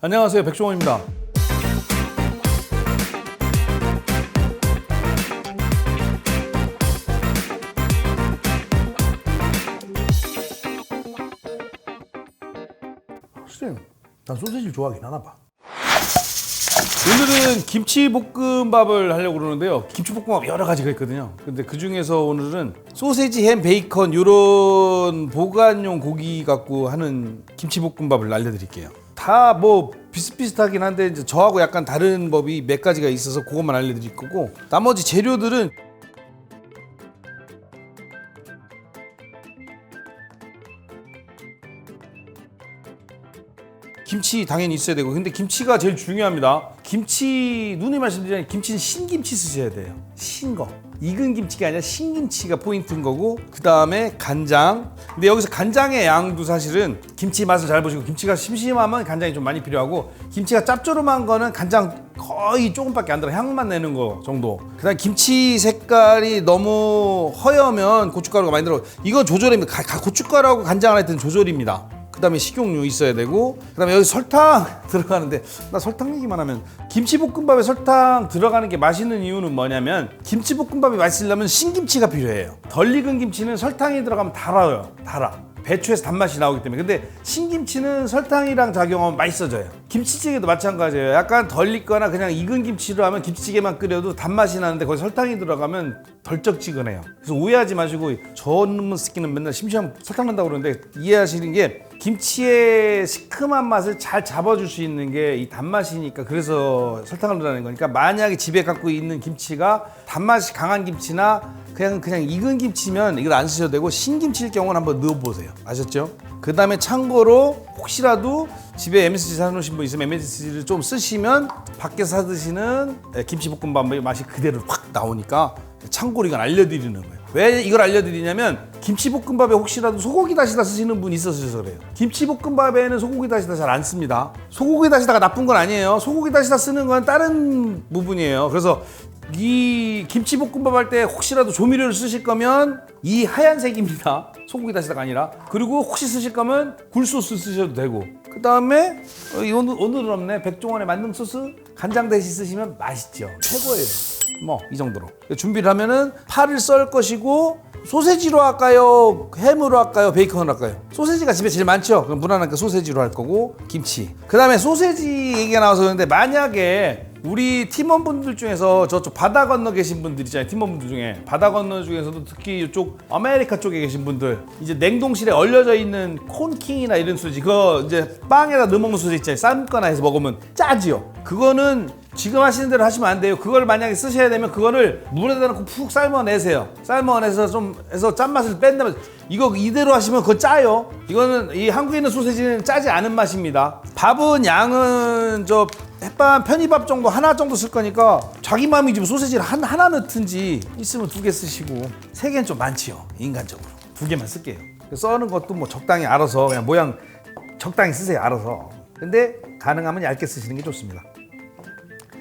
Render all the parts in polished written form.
안녕하세요, 백종원입니다. 글쎄, 난 소시지를 좋아하긴 하나 봐. 오늘은 김치볶음밥을 하려고 그러는데요. 김치볶음밥 여러 가지가 있거든요. 근데 그 중에서 오늘은 소세지, 햄, 베이컨 이런 보관용 고기 갖고 하는 김치볶음밥을 알려드릴게요. 다 뭐 비슷비슷하긴 한데 이제 저하고 약간 다른 법이 몇 가지가 있어서 그것만 알려드릴 거고, 나머지 재료들은 김치 당연히 있어야 되고, 근데 김치가 제일 중요합니다. 김치, 누누이 말씀드리자면 김치는 신김치 쓰셔야 돼요. 신거. 익은 김치가 아니라 신김치가 포인트인 거고, 그 다음에 간장. 근데 여기서 간장의 양도 사실은 김치 맛을 잘 보시고, 김치가 심심하면 간장이 좀 많이 필요하고, 김치가 짭조름한 거는 간장 거의 조금밖에 안 들어. 향만 내는 거 정도. 그 다음에 김치 색깔이 너무 허여면 고춧가루가 많이 들어. 이거 조절입니다. 고춧가루하고 간장을 할 때는 조절입니다. 그 다음에 식용유 있어야 되고, 그 다음에 여기 설탕 들어가는데, 나 설탕 얘기만 하면, 김치볶음밥에 설탕 들어가는 게 맛있는 이유는 뭐냐면, 김치볶음밥이 맛있으려면 신김치가 필요해요. 덜 익은 김치는 설탕이 들어가면 달아요. 달아. 배추에서 단맛이 나오기 때문에. 근데 신김치는 설탕이랑 작용하면 맛있어져요. 김치찌개도 마찬가지예요. 약간 덜 익거나 그냥 익은 김치로 하면 김치찌개만 끓여도 단맛이 나는데, 거기 설탕이 들어가면 덜쩍지근해요. 그래서 오해하지 마시고, 저놈의 새끼는 맨날 심심하면 설탕 넣는다고 그러는데, 이해하시는 게 김치의 시큼한 맛을 잘 잡아줄 수 있는 게 이 단맛이니까, 그래서 설탕을 넣는 거니까, 만약에 집에 갖고 있는 김치가 단맛이 강한 김치나 그냥 익은 김치면 이걸 안 쓰셔도 되고, 신김치일 경우는 한번 넣어보세요. 아셨죠? 그 다음에 참고로 혹시라도 집에 MSG 사놓으신 분 있으면 MSG를 좀 쓰시면 밖에서 사 드시는 김치볶음밥의 맛이 그대로 확 나오니까, 참고로 이건 알려드리는 거예요. 왜 이걸 알려드리냐면, 김치볶음밥에 혹시라도 소고기 다시다 쓰시는 분이 있어서 그래요. 김치볶음밥에는 소고기 다시다 잘 안 씁니다. 소고기 다시다가 나쁜 건 아니에요. 소고기 다시다 쓰는 건 다른 부분이에요. 그래서 이 김치볶음밥 할 때 혹시라도 조미료를 쓰실 거면 이 하얀색입니다. 소고기 다시다가 아니라. 그리고 혹시 쓰실 거면 굴소스 쓰셔도 되고, 그 다음에 오늘은 없네, 백종원의 만능 소스 간장 대신 쓰시면 맛있죠. 최고예요. 뭐 이 정도로 준비를 하면은, 파를 썰 것이고, 소세지로 할까요? 햄으로 할까요? 베이컨으로 할까요? 소세지가 집에 제일 많죠? 그럼 무난하니까 소세지로 할 거고, 김치. 그 다음에 소세지 얘기가 나와서 그런데, 만약에 우리 팀원분들 중에서 저쪽 바다 건너 계신 분들 있잖아요. 팀원분들 중에 바다 건너 중에서도 특히 이쪽 아메리카 쪽에 계신 분들, 이제 냉동실에 얼려져 있는 콘킹이나 이런 소세지, 그거 이제 빵에다 넣어 먹는 소세지 있잖아요. 삶거나 해서 먹으면 짜지요. 그거는 지금 하시는 대로 하시면 안 돼요. 그걸 만약에 쓰셔야 되면 그거를 물에다 넣고 푹 삶아내세요. 삶아내서 좀 해서 짠맛을 뺀 다음에, 이거 이대로 하시면 그거 짜요. 이거는 이 한국에 있는 소세지는 짜지 않은 맛입니다. 밥은 양은 저 햇반 편의밥 정도 하나 정도 쓸 거니까, 자기 마음이지 소세지를 하나 넣든지, 있으면 2개 쓰시고, 3개는 좀 많지요. 인간적으로 2개만 쓸게요. 써는 것도 뭐 적당히 알아서, 그냥 모양 적당히 쓰세요. 알아서. 근데 가능하면 얇게 쓰시는 게 좋습니다.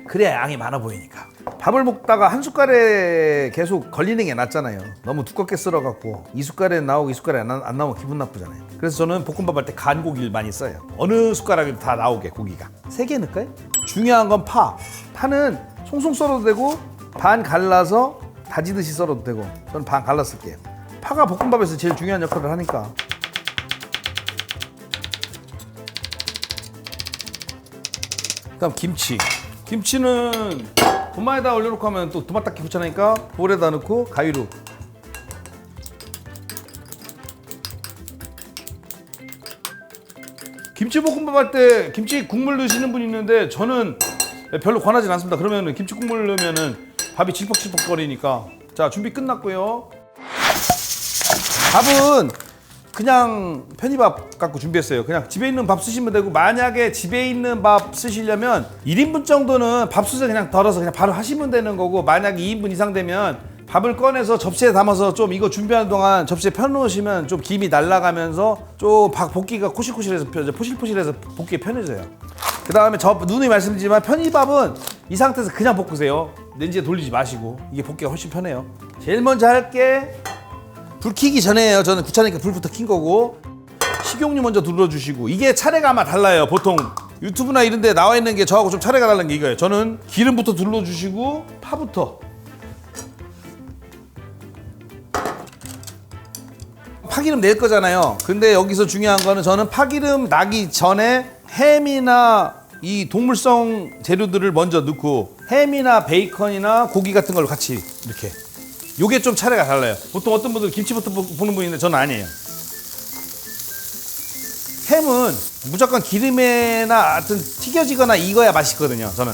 그래야 양이 많아 보이니까. 밥을 먹다가 한 숟갈에 계속 걸리는 게 낫잖아요. 너무 두껍게 썰어갖고 2숟갈에 나오고 2숟갈에 안 나오면 기분 나쁘잖아요. 그래서 저는 볶음밥 할 때 간 고기를 많이 써요. 어느 숟가락에도 다 나오게 고기가. 3개 넣을까요? 중요한 건 파. 파는 송송 썰어도 되고, 반 갈라서 다지듯이 썰어도 되고, 저는 반 갈라 쓸게요. 파가 볶음밥에서 제일 중요한 역할을 하니까. 그다음 김치. 김치는 도마에다 올려놓고 하면 또 도마 닦기 귀찮으니까 볼에다 넣고 가위로. 김치볶음밥 할 때 김치 국물 넣으시는 분이 있는데, 저는 별로 권하진 않습니다. 그러면 김치 국물 넣으면은 밥이 질퍽질퍽거리니까. 자, 준비 끝났고요. 밥은 그냥 편의밥 갖고 준비했어요. 그냥 집에 있는 밥 쓰시면 되고, 만약에 집에 있는 밥 쓰시려면 1인분 정도는 밥솥에 그냥 덜어서 그냥 바로 하시면 되는 거고, 만약에 2인분 이상 되면 밥을 꺼내서 접시에 담아서 좀 이거 준비하는 동안 접시에 펴놓으시면 좀 김이 날아가면서 좀 볶기가 코실코실해서 포실포실해서 볶기 편해져요. 그 다음에 저 누누이 말씀드리지만, 편의밥은 이 상태에서 그냥 볶으세요. 렌지에 돌리지 마시고. 이게 볶기가 훨씬 편해요. 제일 먼저 할게, 불 켜기 전에요. 저는 귀찮으니까 불부터 킨 거고, 식용유 먼저 둘러주시고, 이게 차례가 아마 달라요. 보통 유튜브나 이런 데 나와 있는 게 저하고 좀 차이가 다른 게 이거예요. 저는 기름부터 둘러주시고 파부터. 파기름 낼 거잖아요. 근데 여기서 중요한 거는 저는 파기름 나기 전에 햄이나 이 동물성 재료들을 먼저 넣고 햄이나 베이컨이나 고기 같은 걸 같이 이렇게. 요게 좀 차례가 달라요. 보통 어떤 분들은 김치부터 볶는 분인데 저는 아니에요. 햄은 무조건 기름에나 하여튼 튀겨지거나 익어야 맛있거든요. 저는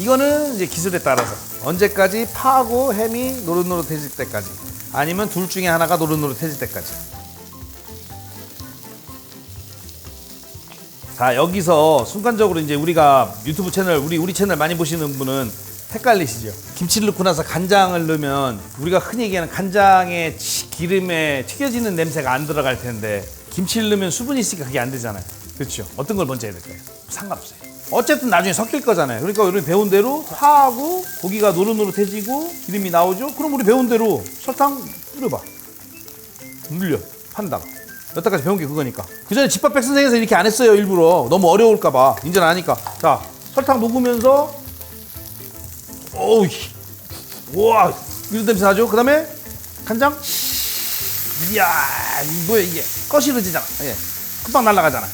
이거는 이제 기술에 따라서 언제까지 파하고 햄이 노릇노릇해질 때까지, 아니면 둘 중에 하나가 노릇노릇해질 때까지. 자, 여기서 순간적으로 이제 우리가 유튜브 채널 우리 채널 많이 보시는 분은 헷갈리시죠? 김치를 넣고 나서 간장을 넣으면 우리가 흔히 얘기하는 간장의 기름에 튀겨지는 냄새가 안 들어갈 텐데, 김치를 넣으면 수분이 있으니까 그게 안 되잖아요. 그렇죠? 어떤 걸 먼저 해야 될까요? 상관없어요. 어쨌든 나중에 섞일 거잖아요. 그러니까 우리 배운 대로 파하고 고기가 노릇노릇해지고 기름이 나오죠? 그럼 우리 배운 대로 설탕 뿌려봐. 물려. 판다가. 여태까지 배운 게 그거니까. 그 전에 집밥 백선생에서 이렇게 안 했어요. 일부러. 너무 어려울까 봐. 이제는 아니까. 자, 설탕 녹으면서 어우, 우와, 이런 냄새 나죠? 그 다음에 간장. 이야, 뭐야 이게. 거시러지잖아. 예. 금방 날아가잖아.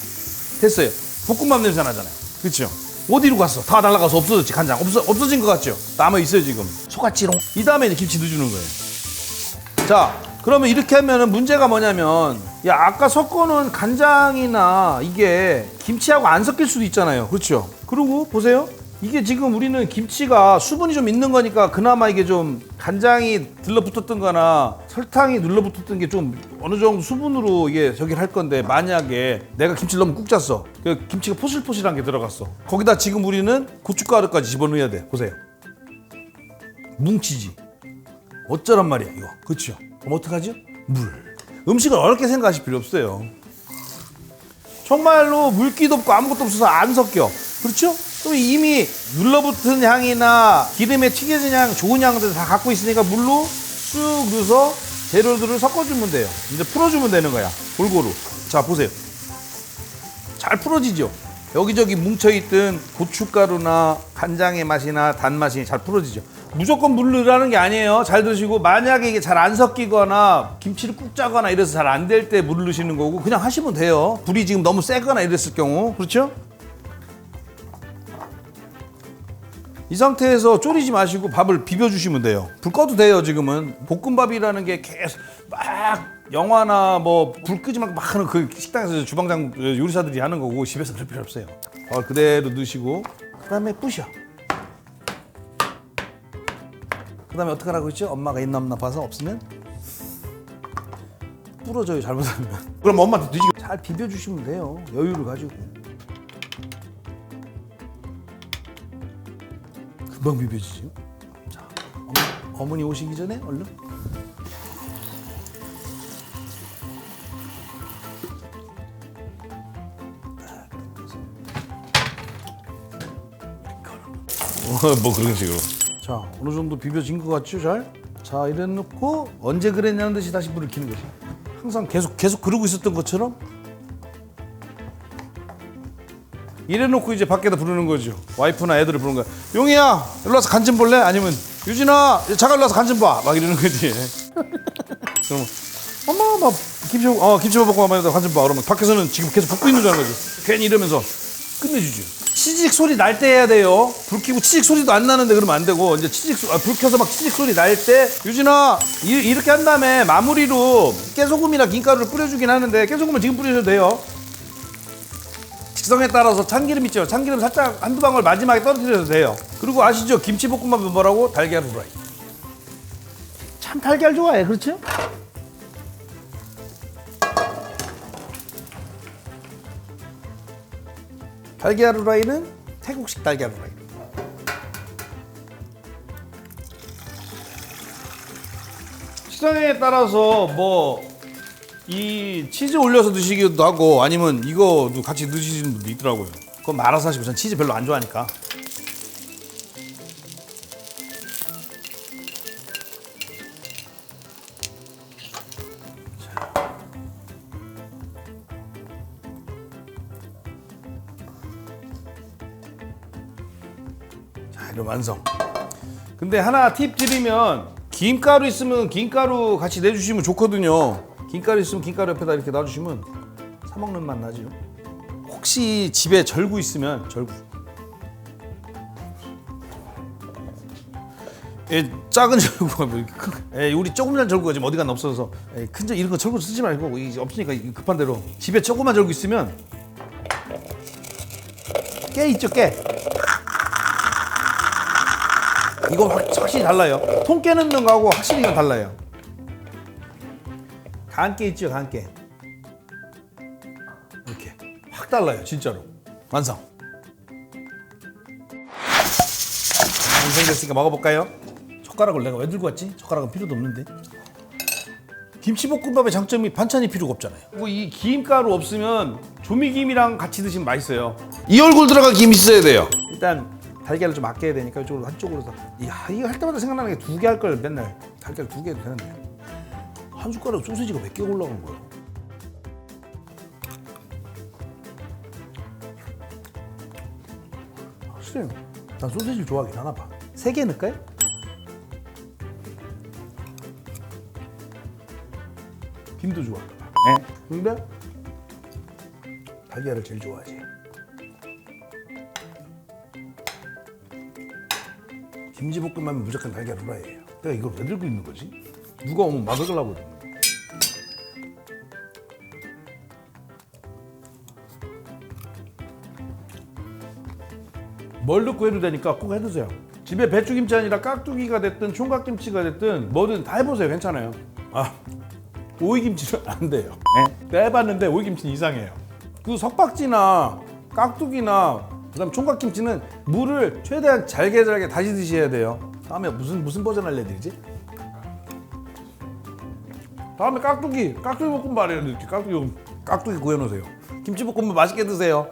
됐어요. 볶음밥 냄새 나잖아요. 그렇죠? 어디로 갔어? 다 날아가서 없어졌지. 간장 없어진 것 같죠? 남아 있어요 지금. 속았지롱. 이 다음에 이제 김치 넣어주는 거예요. 자, 그러면 이렇게 하면은 문제가 뭐냐면, 야, 아까 섞어놓은 간장이나 이게 김치하고 안 섞일 수도 있잖아요. 그렇죠? 그리고 보세요. 이게 지금 우리는 김치가 수분이 좀 있는 거니까 그나마 이게 좀 간장이 들러붙었던 거나 설탕이 눌러붙었던 게 좀 어느 정도 수분으로 이게 저기를 할 건데, 만약에 내가 김치를 너무 꾹 짰어. 그 김치가 포실포실한 게 들어갔어. 거기다 지금 우리는 고춧가루까지 집어넣어야 돼. 보세요. 뭉치지. 어쩌란 말이야 이거. 그렇죠? 그럼 어떡하죠? 물. 음식을 어렵게 생각하실 필요 없어요. 정말로 물기도 없고 아무것도 없어서 안 섞여. 그렇죠? 그럼 이미 눌러붙은 향이나 기름에 튀겨진 향, 좋은 향들 다 갖고 있으니까 물로 쑥 넣어서 재료들을 섞어주면 돼요. 이제 풀어주면 되는 거야. 골고루. 자, 보세요. 잘 풀어지죠? 여기저기 뭉쳐있던 고춧가루나 간장의 맛이나 단맛이 잘 풀어지죠? 무조건 물 넣으라는 게 아니에요. 잘 드시고, 만약에 이게 잘 안 섞이거나 김치를 꾹 짜거나 이래서 잘 안 될 때 물을 넣으시는 거고, 그냥 하시면 돼요. 불이 지금 너무 세거나 이랬을 경우. 그렇죠? 이 상태에서 졸이지 마시고 밥을 비벼주시면 돼요. 불 꺼도 돼요. 지금은 볶음밥이라는 게 계속 막 영화나 뭐 불 끄지 말고 막 하는 그 식당에서 주방장 요리사들이 하는 거고, 집에서 그럴 필요 없어요. 밥을 그대로 넣으시고, 그 다음에 부셔. 그 다음에 어떡하라고 했죠? 엄마가 있나 없나 봐서. 없으면 부러져요. 잘못하면. 그럼 엄마한테 뒤지게 잘 비벼주시면 돼요. 여유를 가지고. 금방 비벼지죠. 자, 어머니 오시기 전에 얼른. 뭐 그런 식으로. 자, 어느 정도 비벼진 것 같죠, 잘? 자, 이래 놓고 언제 그랬냐는 듯이 다시 불을 켜는 거지. 항상 계속 그러고 있었던 것처럼. 이래 놓고 이제 밖에다 부르는 거죠. 와이프나 애들을 부르는 거야. 용이야, 일로 와서 간 좀 볼래? 아니면 유진아, 잠깐 일로 와서 간 좀 봐. 막 이러는 거지. 그러면 엄마, 막 김치만 볶고 간 좀 봐. 그러면 밖에서는 지금 계속 볶고 있는 줄 아는 거지. 괜히 이러면서 끝내주죠. 치직 소리 날 때 해야 돼요. 불 켜고 치직 소리도 안 나는데 그러면 안 되고, 이제 불 켜서 막 치직 소리 날 때, 유진아, 이렇게 한 다음에 마무리로 깨소금이나 김가루를 뿌려주긴 하는데, 깨소금은 지금 뿌리셔도 돼요. 식성에 따라서 참기름 있죠. 참기름 살짝 한두 방울 마지막에 떨어뜨려도 돼요. 그리고 아시죠? 김치볶음밥은 뭐라고? 달걀 후라이. 참 달걀 좋아해. 그렇죠? 달걀 후라이는 태국식 달걀 후라이. 식성에 따라서 뭐 이 치즈 올려서 드시기도 하고, 아니면 이거도 같이 드시는 분도 있더라고요. 그건 말아서 하시고, 전 치즈 별로 안 좋아하니까. 이런 완성. 근데 하나 팁 드리면 김가루 있으면 김가루 같이 내주시면 좋거든요. 김가루 있으면 김가루 옆에다 이렇게 놔주시면 사 먹는 맛 나죠. 혹시 집에 절구 있으면 절구. 작은 절구가 뭐 이렇게 큰, 우리 조그만 절구가 지금 어디가 없어서 큰 절 이런 거 절구 쓰지 말고 없으니까 급한 대로 집에 조그만 절구 있으면 깨 있죠 깨. 이거 확실히 달라요. 통깨 넣는 거하고 확실히 이건 달라요. 간깨 있죠 간깨. 이렇게 확 달라요 진짜로. 완성. 완성됐으니까 먹어볼까요? 젓가락을 내가 왜 들고 왔지? 젓가락은 필요도 없는데. 김치볶음밥의 장점이 반찬이 필요가 없잖아요. 그리고 이 김가루 없으면 조미김이랑 같이 드시면 맛있어요. 이 얼굴 들어간 김 있어야 돼요. 일단 달걀을 좀 아껴야 되니까 이쪽으로 한쪽으로 다. 이거 할 때마다 생각나는 게 2개 할 걸 맨날. 달걀 2개 해도 되는데 한 숟가락 소시지가 몇 개가 올라간 거야. 확실히 난 소시지를 좋아하긴 하나 봐. 3개 넣을까요? 김도 좋아. 네. 근데 달걀을 제일 좋아하지. 김치볶음밥은 무조건 달걀 후라이예요. 내가 이걸 왜 들고 있는 거지? 누가 오면 막으려고 그러는 거야. 뭘 넣고 해도 되니까 꼭 해드세요. 집에 배추김치 아니라 깍두기가 됐든 총각김치가 됐든 뭐든 다 해보세요. 괜찮아요. 오이김치는 안 돼요. 내가 해봤는데 오이김치는 이상해요. 그 석박지나 깍두기나 그다음 총각김치는 물을 최대한 잘게 다시 드셔야 돼요. 다음에 무슨 버전 알려드리지? 다음에 깍두기 볶음밥 이렇게 깍두기 구해놓으세요. 김치볶음밥 맛있게 드세요.